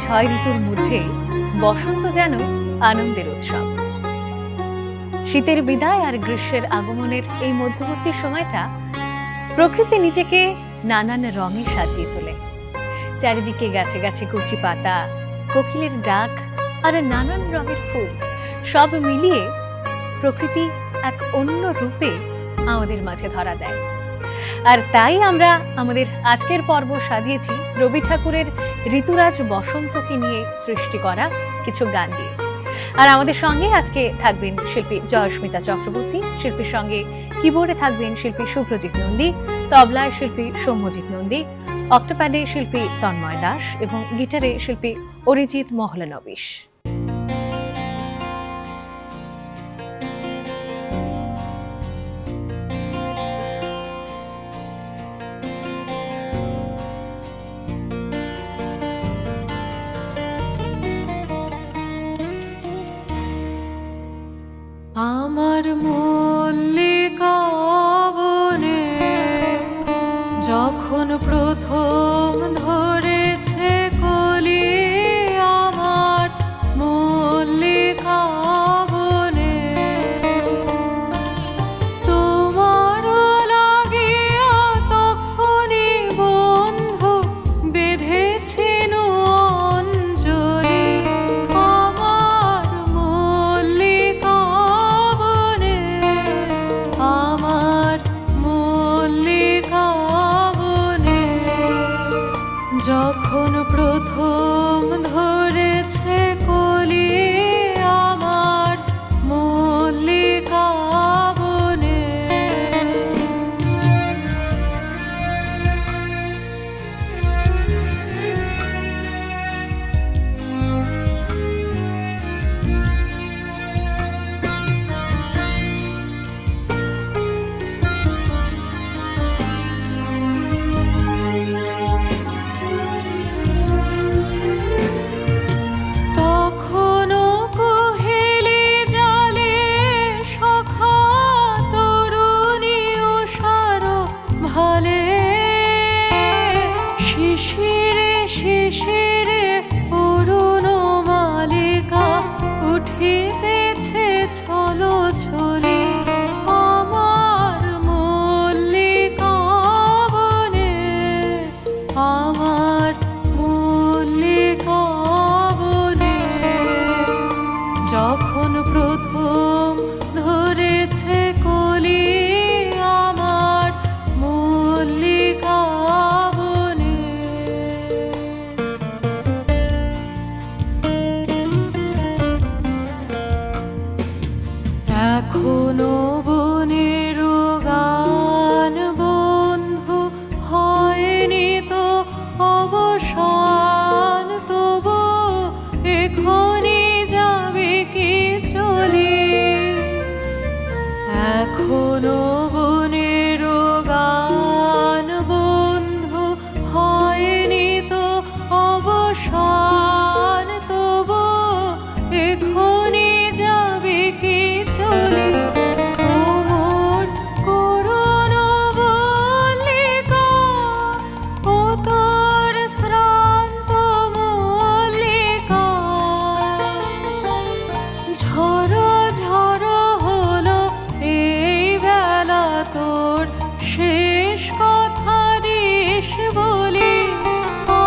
ছয় ঋতুর মধ্যে বসন্ত যেন আনন্দের উৎসব। শীতের বিদায় আর গ্রীষ্মের আগমনের এই মধ্যবর্তী সময়টা প্রকৃতি নিজেকে নানান রঙে সাজিয়ে তোলে। চারিদিকে গাছে গাছে কচি পাতা, কোকিলের ডাক আর নানান রঙের ফুল, সব মিলিয়ে প্রকৃতি এক অন্য রূপে আমাদের মাঝে ধরা দেয়। আর তাই আমরা আমাদের আজকের পর্ব সাজিয়েছি রবি ঠাকুরের ঋতুরাজ বসন্তকে নিয়ে সৃষ্টি করা কিছু গান দিয়ে। আর আমাদের সঙ্গে আজকে থাকবেন শিল্পী জয়স্মিতা চক্রবর্তী, শিল্পীর সঙ্গে কিবোর্ডে থাকবেন শিল্পী শুভ্রজিৎ নন্দী, তবলায় শিল্পী সৌম্যজিৎ নন্দী, অক্টোপ্যাডে শিল্পী তন্ময় দাস এবং গিটারে শিল্পী অরিজিৎ মহলানবিশ। আমার মল্লিকা বনে যখন প্রথম ধরেছে কলি, আমার মল্লিকা বনে তোমার লাগিয়া তখনই বন্ধু বেঁধেছিল অঞ্জলি। আমার মল্লিকা বনে, আমার মল্লিকা বনে যখন প্রথম ধরেছে কলি, আমার মল্লিকা বনে তখনও কোহেলি জালে সখা তরুণী উষার ভালে, শিশিরে শিশিরে অরুণ মালিকা উঠিতেছে ছলো ছলি। আমার মল্লিকা বনে, আমার মল্লিকা বনে যখন প্রথম ধরেছে কলি, আমার মল্লিকা বনে এখনো বনের গান বন্ধু হয়নি তো অবসান, তবু এখনই যাবে কি চলি। এখনো বনের গান বন্ধু হয়নি তো অবসান, তবু এখনই যাবে কি চলি। ওমর করুণ মল্লিকা, ও তোর শ্রান্ত মল্লিকা, ঝড়ো ঝড়ো হলো এই বেলা, তোর শেষ কথা দিস বলি।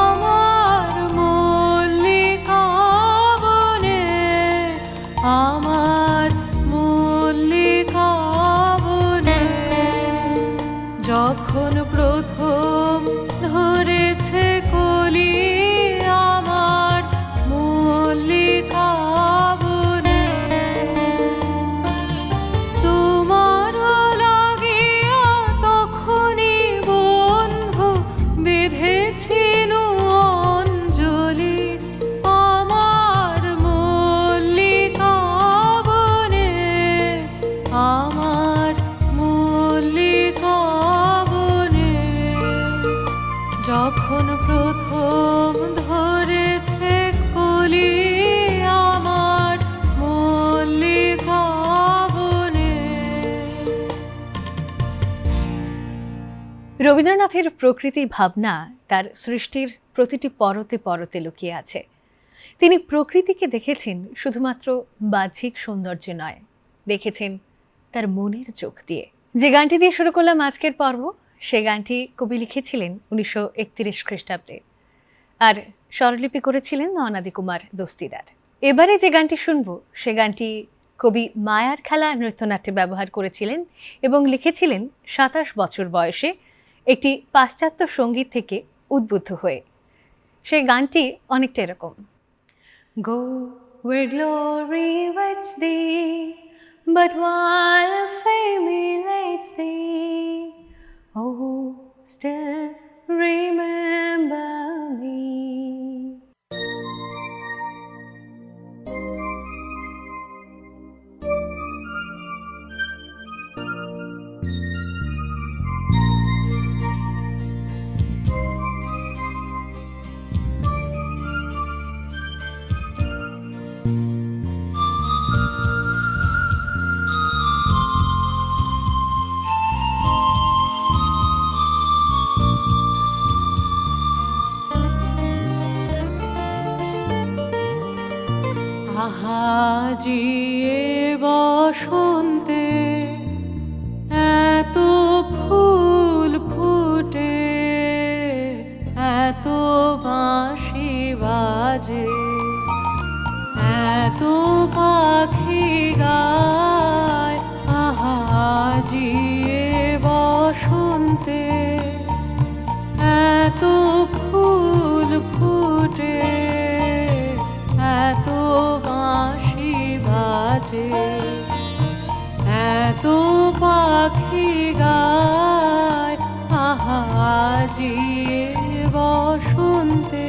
আমার মল্লিকা বনে, আমার মল্লিকা বনে যখন প্রথম ধরেছে কলি, আমার মল্লিকা বনে তোমার লাগিয়া তখনই বন্ধু বেঁধেছিল অঞ্জলি। আমার মল্লিকা বনে, আমার মল্লিকা বনে যখন প্রথম ধরেছে কলি, আমার মল্লিকা বনে। রবীন্দ্রনাথের প্রকৃতি ভাবনা তার সৃষ্টির প্রতিটি পরতে পরতে লুকিয়ে আছে। তিনি প্রকৃতিকে দেখেছেন শুধুমাত্র বাহ্যিক সৌন্দর্য নয়, দেখেছেন তার মনের চোখ দিয়ে। যে গানটি দিয়ে শুরু করলাম আজকের পর্ব, সে গানটি কবি লিখেছিলেন 1931 খ্রিস্টাব্দে, আর স্বরলিপি করেছিলেন অনাদি কুমার দস্তিদার। এবারে যে গানটি শুনব, সে গানটি কবি মায়ার খেলা নৃত্যনাট্যে ব্যবহার করেছিলেন এবং লিখেছিলেন 27 বছর বয়সে একটি পাশ্চাত্য সঙ্গীত থেকে উদ্বুদ্ধ হয়ে। সেই গানটি অনেকটা এরকম: Go where glory waits thee, but while fame elates thee, oh, still remember me. আহাজি এ বসন্তে এত ফুল ফুটে, এত বাঁশি বাজে, এত পাখি গায়। আহাজি এ বসন্তে এত ফুল ফুটে, এত বাঁশি বাজে, এত পাখি গায়। আহাজি এ বসন্তে।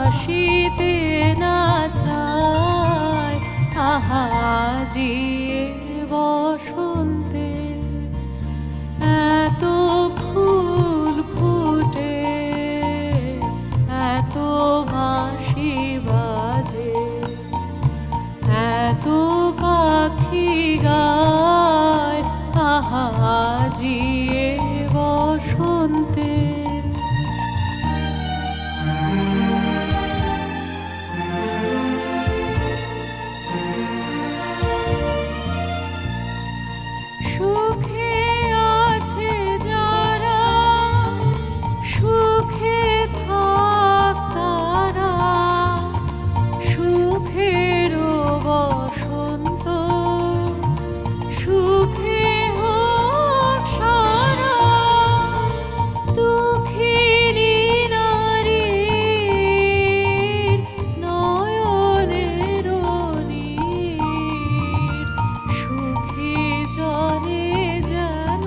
আসিতে না চায়। আহাজি এ বসন্তে এত ফুল ফুটে, এত বাঁশি বাজে, এত পাখি গায়। আহাজি এ বসন্তে। সুখে আছে যারা, সুখে থাক তারা, সুখের বসন্ত সুখে হোক সারা। দুঃখিনী নারীর নয়নের নীর, সুখী জনে যেন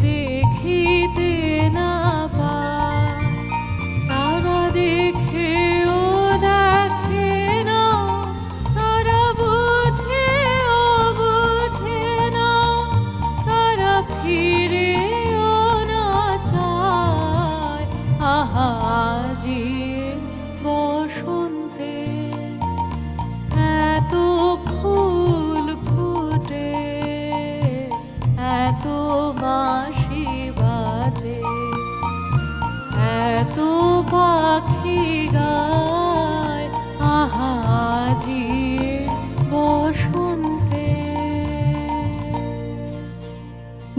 দেখিতে না পায়। তারা দেখেও দেখে না, তারা বুঝেও বুঝে না, তারা ফিরেও না চায়। আহাজি এ বসন্তে এত ফুল ফুটে, এত বাঁশি বাজে, এত পাখি গায়। আহাজি এ বসন্তে।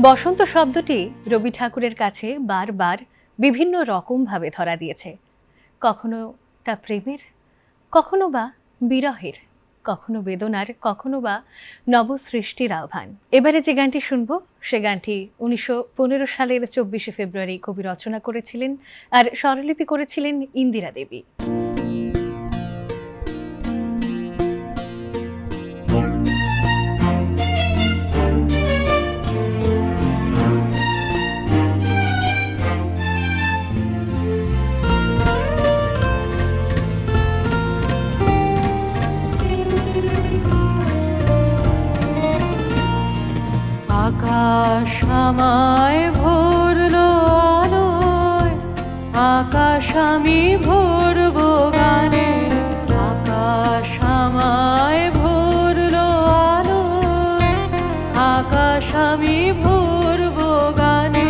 বসন্ত শব্দটি রবি ঠাকুরের কাছে বারবার বিভিন্ন রকমভাবে ধরা দিয়েছে। কখনো তা প্রেমের, কখনো বা বিরহের, কখনো বেদনার, কখনো বা নবসৃষ্টির আহ্বান। এবারে যে গানটি শুনব সে গানটি 1915 সালের 24শে ফেব্রুয়ারি কবি রচনা করেছিলেন আর স্বরলিপি করেছিলেন ইন্দিরা দেবী। আকাশ আমায় ভরলো আলোয়, আকাশ আমি ভরবো গানে। আকাশ আমায় ভরলো আলোয়, আকাশ আমি ভরবো গানে।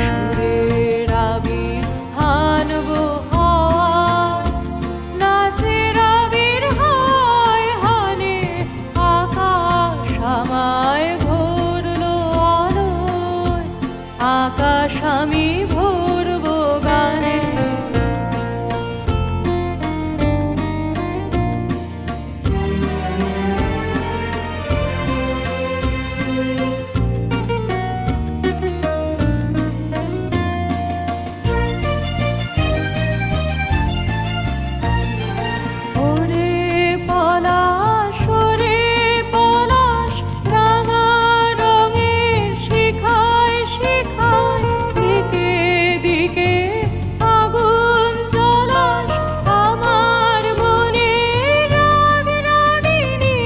সুরের আবির হানবো হাওয়ায়, নাচের আবির হয় হানে। আকাশ আমায় আকাশ আমি ভরবো গানে। ওরে পলাশ, ওরে পলাশ, রাঙা রঙের শিখায় শিখায়, দিকে দিকে আগুন জ্বলাস আমার মনে। রাগ রাগিনী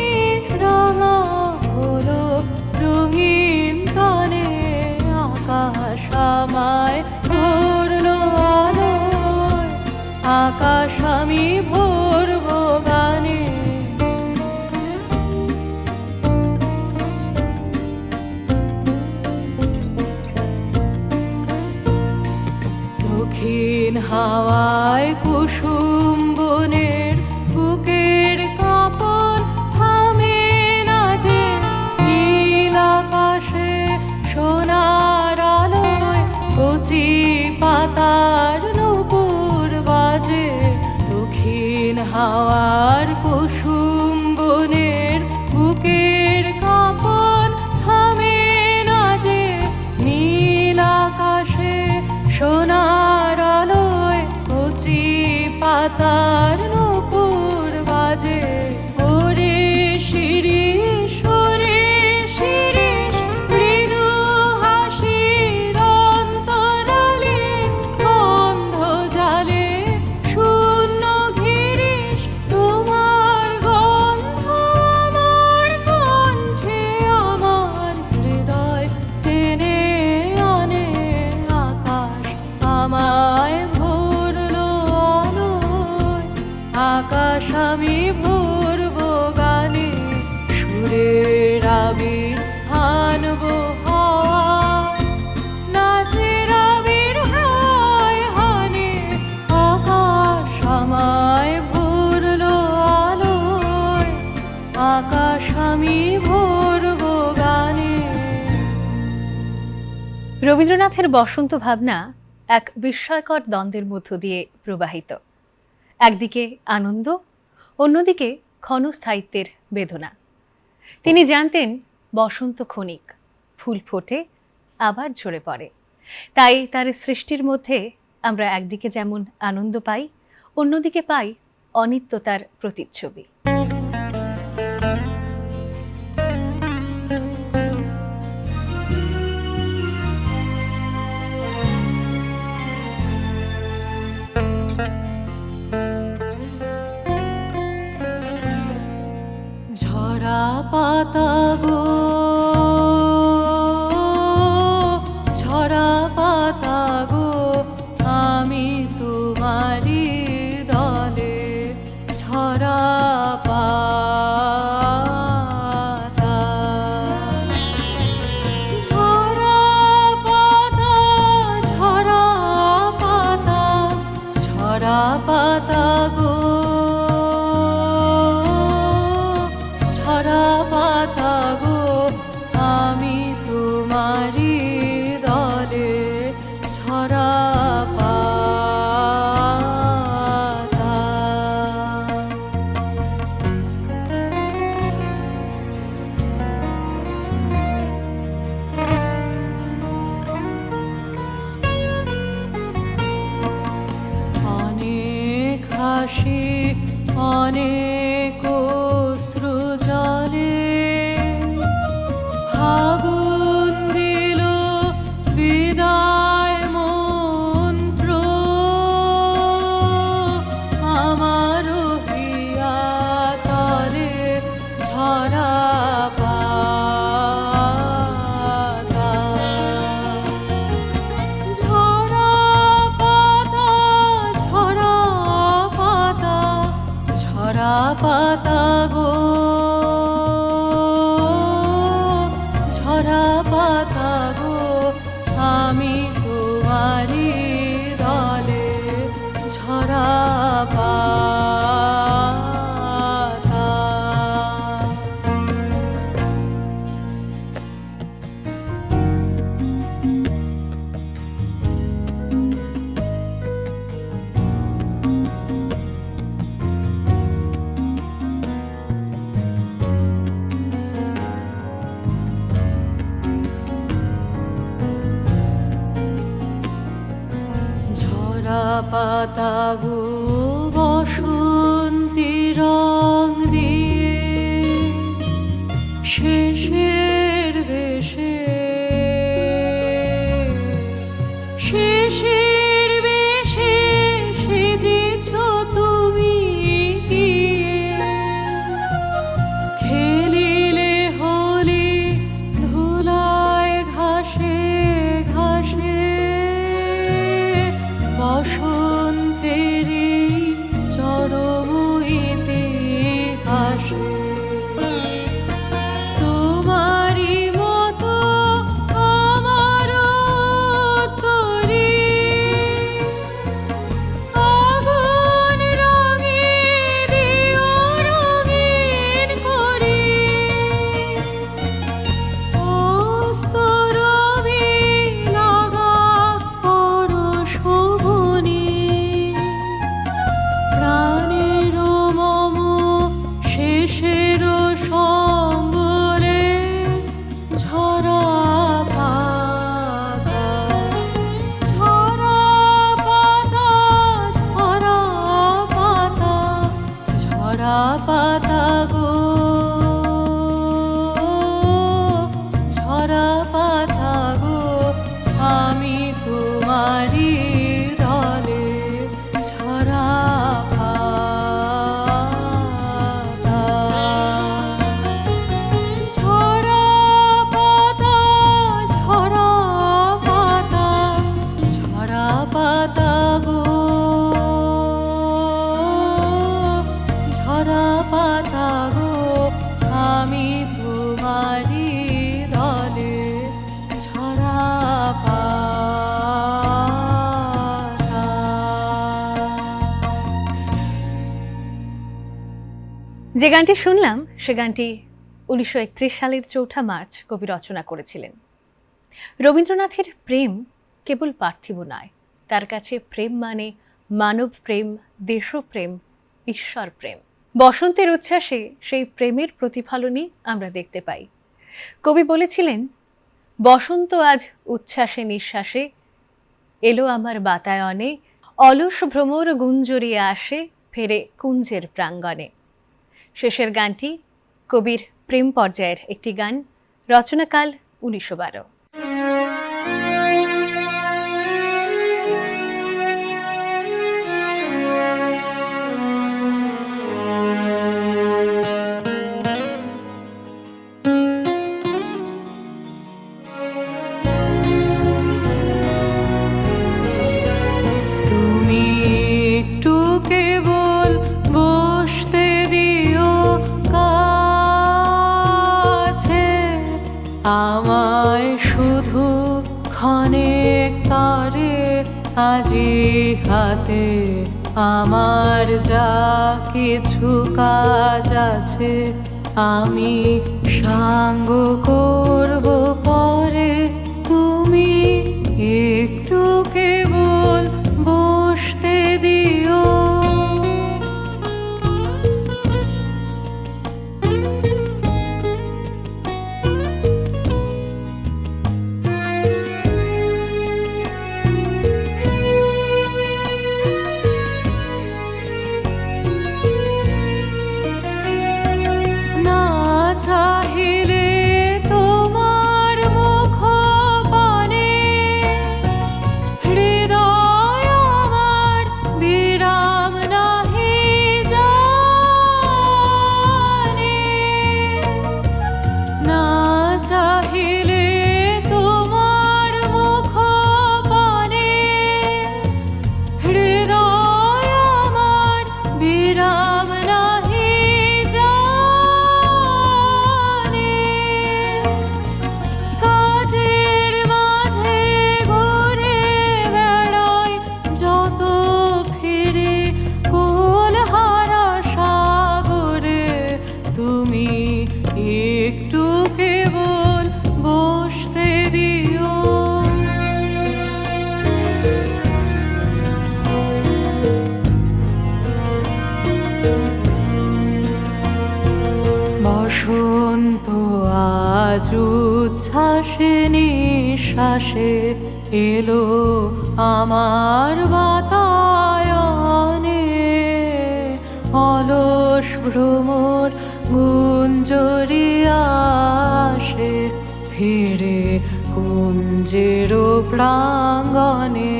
রাঙা হলো রঙিন কানে। আকাশ আমায় ভরলো আলোয়, আকাশ আমি ভরবো গানে। দক্ষিণ হাওয়ায় কুসুম বনের বুকের কাঁপন থামে না যে। নীল আকাশে সোনার আলোয় কচি পাতার নূপুর বাজে। দক্ষিণ হাওয়ার কুসুম বনের বুকের কাঁপন থামে না যে। নীল আকাশে সোনার আলোয় কচি পাতার নূপুর বাজে। ওরে শিরিষ, ওরে শিরিষ, মৃদু হাসির অন্তরালে গন্ধ জালে শূন্য ঘিরিস। তোমার গন্ধ আমার কণ্ঠে আমার হৃদয় টেনে আনে। আকাশ আমায় ভরলো আলোয়, আকাশ আমি ভরবো গানে। সুরের আবির হানবো হাওয়ায়, নাচের আবির হয় হানে। আকাশ আমায় ভরলো আলোয়, আকাশ আমি ভরবো গানে। রবীন্দ্রনাথের বসন্ত ভাবনা এক বিস্ময়কর দ্বন্দ্বের মধ্য দিয়ে প্রবাহিত। একদিকে আনন্দ, অন্যদিকে ক্ষণস্থায়িত্বের বেদনা। তিনি জানতেন বসন্ত ক্ষণিক, ফুল ফোটে আবার ঝরে পড়ে। তাই তার সৃষ্টির মধ্যে আমরা একদিকে যেমন আনন্দ পাই, অন্যদিকে পাই অনিত্যতার প্রতিচ্ছবি। ঝরা পাতা গো, ঝরা পাতা গো, আমি তোমারি দলে। ঝরা পাতা, ঝরা পাতা, ঝরা পাতা, ঝরা পাতা গো, ঝরা পাতা গো, আমি তোমারি দলে। ঝরা পাতা। ভাসি অনেক অশ্রু জলে, ফাগুন দিল বিদায় মন্ত্র, আমার হিয়া তলে ঝরা পাতা, ঝরা পাতা, ঝরা পাতা, ঝরা পাতা গো, ঝরা পাতা গো, আমি তোমারি দলে ঝরা পাতা। ঝরা পাতা গো, বসন্তি রং দিয়ে শেষের বেশে, শেষের বেশে সেজেছ তুমি গিয়ে, খেলিলে হোলি ধুলায় ঘাসে ঘাসে, বসন্তেরই চরম ইতিহাসে। তোমারি মতো আমারও তরি, আগুন রঙে দিও রঙিন করি, অস্তরবি লাগা পরশ বনি, প্রাণের মম শেষের সম্বলে ঝরা পাতা, ঝরা পাতা, ঝরা পাতা, ঝরা পাতা গো, ঝরা পাতা গো, আমি তোমারি দলে ঝরা পাতা, ঝরা পাতা, ঝরা পাতা, ঝরা পাতা গো, ঝরা পাতা গো, আমি তোমারি দলে ঝরা পাতা। যে গানটি শুনলাম সে গানটি 1931 সালের 4 মার্চ কবি রচনা করেছিলেন। রবীন্দ্রনাথের প্রেম কেবল পার্থিব নয়, তার কাছে প্রেম মানে মানব প্রেম, দেশপ্রেম, ঈশ্বর প্রেম। বসন্তের উচ্ছ্বাসে সেই প্রেমের প্রতিফলনই আমরা দেখতে পাই। কবি বলেছিলেন, বসন্ত আজ উচ্ছ্বাসে নিঃশ্বাসে এলো আমার বাতায়নে, অলস ভ্রমর গুঞ্জরিয়ে আসে ফেরে কুঞ্জের প্রাঙ্গণে। শেষের গানটি কবির প্রেম পর্যায়ের একটি গান, রচনাকাল 1912। তুমি একটু কেবল বসতে দিও কাছে, আমায় শুধু ক্ষণেক তরে আজি হাতে, আমার যা কিছু কাজ আছে আমি সাঙ্গ করব পরে, তুমি একটু কেবল বসতে দিও। আজ উচ্ছ্বাসে নিঃশ্বাসে এলো আমার বাতায়নে, অলস ভ্রমর গুঞ্জরিয়া আসে ফিরে কুঞ্জের প্রাঙ্গণে।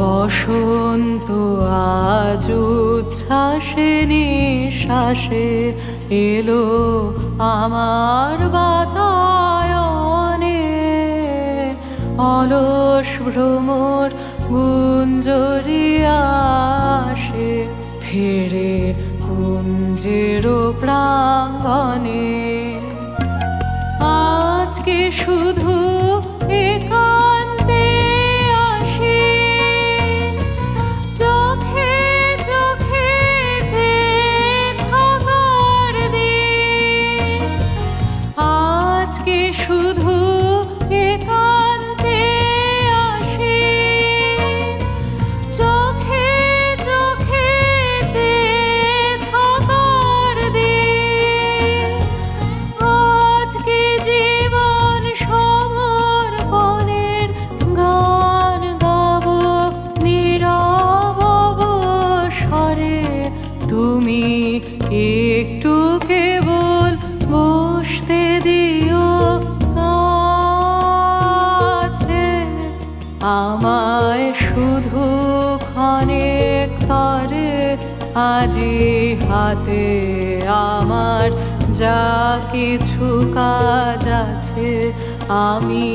বসন্ত আজ উচ্ছ্বাসে নিঃশ্বাসে এলো আমার বাতায়নে, অলস ভ্রমর গুঞ্জরিয়া আসে ফিরে কুঞ্জের প্রাঙ্গণে। আজকে শুধু একান্তে আসি, চোখে চোখে যে থাকার দিন। আজকে শুধু একান্তে আসি, চোখে চোখে যে থাকার দিন। আজকে জীবন সমর্পণের গান গাবো নীরব অবসরে। তুমি একটু কেবল বসতে দিও কাছে, আমায় শুধু ক্ষণেক তরে। আজি হাতে আমার যা কিছু কাজ আছে, আমি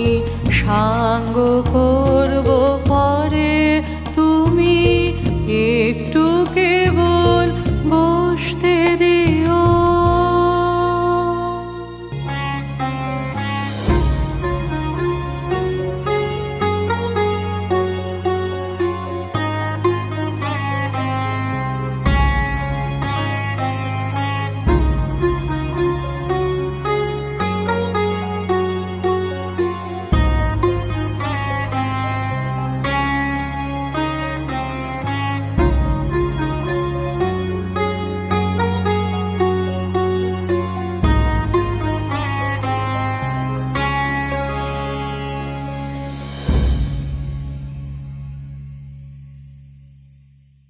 সাঙ্গ করব পরে।